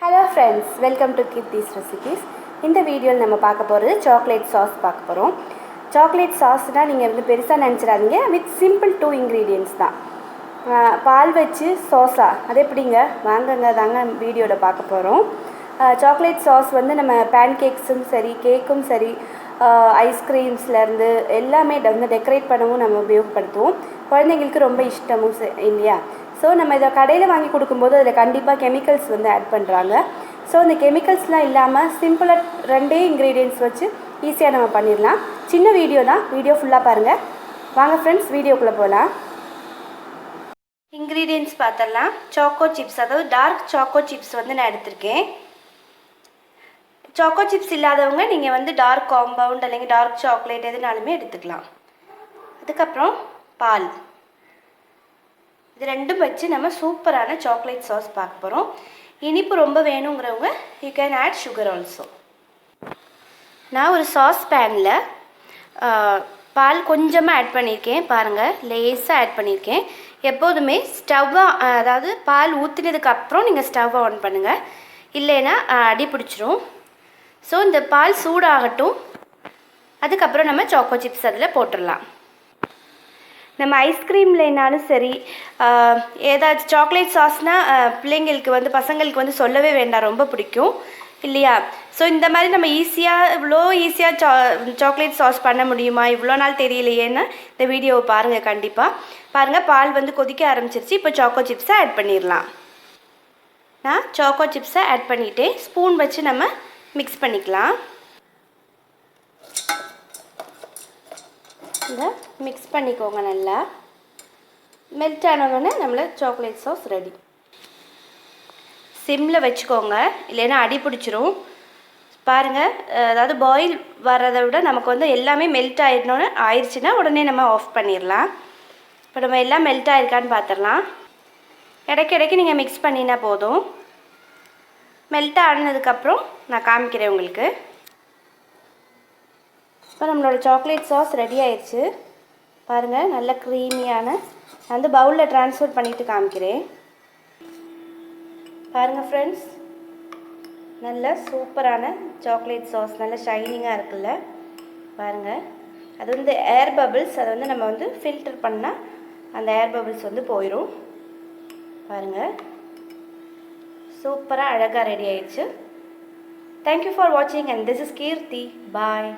Hello friends, welcome to Kirti's Recipes. இந்த வீடியோவில் நம்ம பார்க்க போகிறது சாக்லேட் சாஸ் பார்க்க போகிறோம். சாக்லேட் சாஸ்னால் நீங்கள் வந்து பெருசாக நினச்சிடாதீங்க, வித் சிம்பிள் 2 ingredients தான். பால் வச்சு சாஸா அது எப்படிங்க வாங்கங்க தாங்க வீடியோவில் பார்க்க போகிறோம். சாக்லேட் சாஸ் வந்து நம்ம பேன்கேக்ஸும் சரி கேக்கும் சரி ஐஸ்கிரீம்ஸ்லேருந்து எல்லாமே வந்து டெக்கரேட் பண்ணவும் நம்ம உபயோகப்படுத்துவோம். குழந்தைங்களுக்கு ரொம்ப இஷ்டமும் இல்லையா. ஸோ நம்ம இதை கடையில் வாங்கி கொடுக்கும்போது அதில் கண்டிப்பாக கெமிக்கல்ஸ் வந்து ஆட் பண்ணுறாங்க. ஸோ இந்த கெமிக்கல்ஸ்லாம் இல்லாமல் சிம்பிளாக 2 ingredients வச்சு ஈஸியாக நம்ம பண்ணிடலாம். சின்ன வீடியோ தான், வீடியோ ஃபுல்லாக பாருங்கள். வாங்க ஃப்ரெண்ட்ஸ் வீடியோக்குள்ளே போகலாம். இன்க்ரீடியன்ட்ஸ் பார்த்துடலாம். சாக்கோ சிப்ஸ், அதாவது டார்க் சாக்கோ சிப்ஸ் வந்து நான் எடுத்திருக்கேன். சாக்கோ சிப்ஸ் இல்லாதவங்க நீங்கள் வந்து டார்க் காம்பவுண்ட் அல்லது டார்க் சாக்லேட் எதுனாலுமே எடுத்துக்கலாம். அதுக்கப்புறம் பால், இது ரெண்டும் வச்சு நம்ம சூப்பரான சாக்லேட் சாஸ் பார்க்க போகிறோம். இனிப்பு ரொம்ப வேணுங்கிறவங்க you can add sugar also. நான் ஒரு சாஸ் பேனில் பால் கொஞ்சமாக ஆட் பண்ணியிருக்கேன். பாருங்கள், லேஸாக ஆட் பண்ணியிருக்கேன். எப்போதுமே ஸ்டவ்வை, அதாவது பால் ஊற்றினதுக்கப்புறம் நீங்கள் ஸ்டவ்வை ஆன் பண்ணுங்கள், இல்லைன்னா அடி பிடிச்சிரும். ஸோ இந்த பால் சூடாகட்டும், அதுக்கப்புறம் நம்ம சாக்கோ சிப்ஸ் அதில் போட்டுடலாம். நம்ம ஐஸ்கிரீம்லனாலும் சரி, ஏதாச்சும் சாக்லேட் சாஸ்னால் பிள்ளைங்களுக்கு வந்து பசங்களுக்கு வந்து சொல்லவே வேண்டாம், ரொம்ப பிடிக்கும் இல்லையா. ஸோ இந்த மாதிரி நம்ம இவ்வளோ ஈஸியாக சாக்லேட் சாஸ் பண்ண முடியுமா, இவ்வளோ நாள் தெரியலையேன்னு இந்த வீடியோவை பாருங்கள். கண்டிப்பாக பாருங்கள். பால் வந்து கொதிக்க ஆரம்பிச்சிருச்சு. இப்போ சாக்கோ சிப்ஸை ஆட் பண்ணிடலாம். நான் சாக்கோ சிப்ஸை ஆட் பண்ணிவிட்டேன். ஸ்பூன் வச்சு நம்ம மிக்ஸ் பண்ணிக்கலாம். இதை மிக்ஸ் பண்ணிக்கோங்க. நல்லா மெல்ட் ஆனவுடனே நம்மள சாக்லேட் சாஸ் ரெடி. சிம்மில் வச்சுக்கோங்க, இல்லைன்னா அடி பிடிச்சிரும். பாருங்கள், அதாவது பாயில் வர்றதை விட நமக்கு வந்து எல்லாமே மெல்ட் ஆயிடுச்சுன்னா உடனே நம்ம ஆஃப் பண்ணிடலாம். இப்போ நம்ம எல்லாம் மெல்ட் ஆகிருக்கான்னு பார்த்துடலாம். இடைக்கு நீங்கள் மிக்ஸ் பண்ணினா போதும். மெல்ட் ஆனதுக்கப்புறம் நான் காமிக்கிறேன் உங்களுக்கு. இப்போ நம்மளோட சாக்லேட் சாஸ் ரெடி ஆயிடுச்சு. பாருங்கள், நல்ல க்ரீமியான. நான் வந்து பவுலில் ட்ரான்ஸ்ஃபர் பண்ணிவிட்டு காமிக்கிறேன். பாருங்கள் ஃப்ரெண்ட்ஸ், நல்ல சூப்பரான சாக்லேட் சாஸ், நல்ல ஷைனிங்காக இருக்குல்ல. பாருங்கள், அது வந்து ஏர் பபிள்ஸ், அதை வந்து நம்ம வந்து ஃபில்டர் பண்ணால் அந்த ஏர் பபிள்ஸ் வந்து போயிடும். பாருங்கள், சூப்பராக அழகாக ரெடி ஆயிடுச்சு. தேங்க்யூ ஃபார் வாட்சிங் and this is Keerthi. Bye.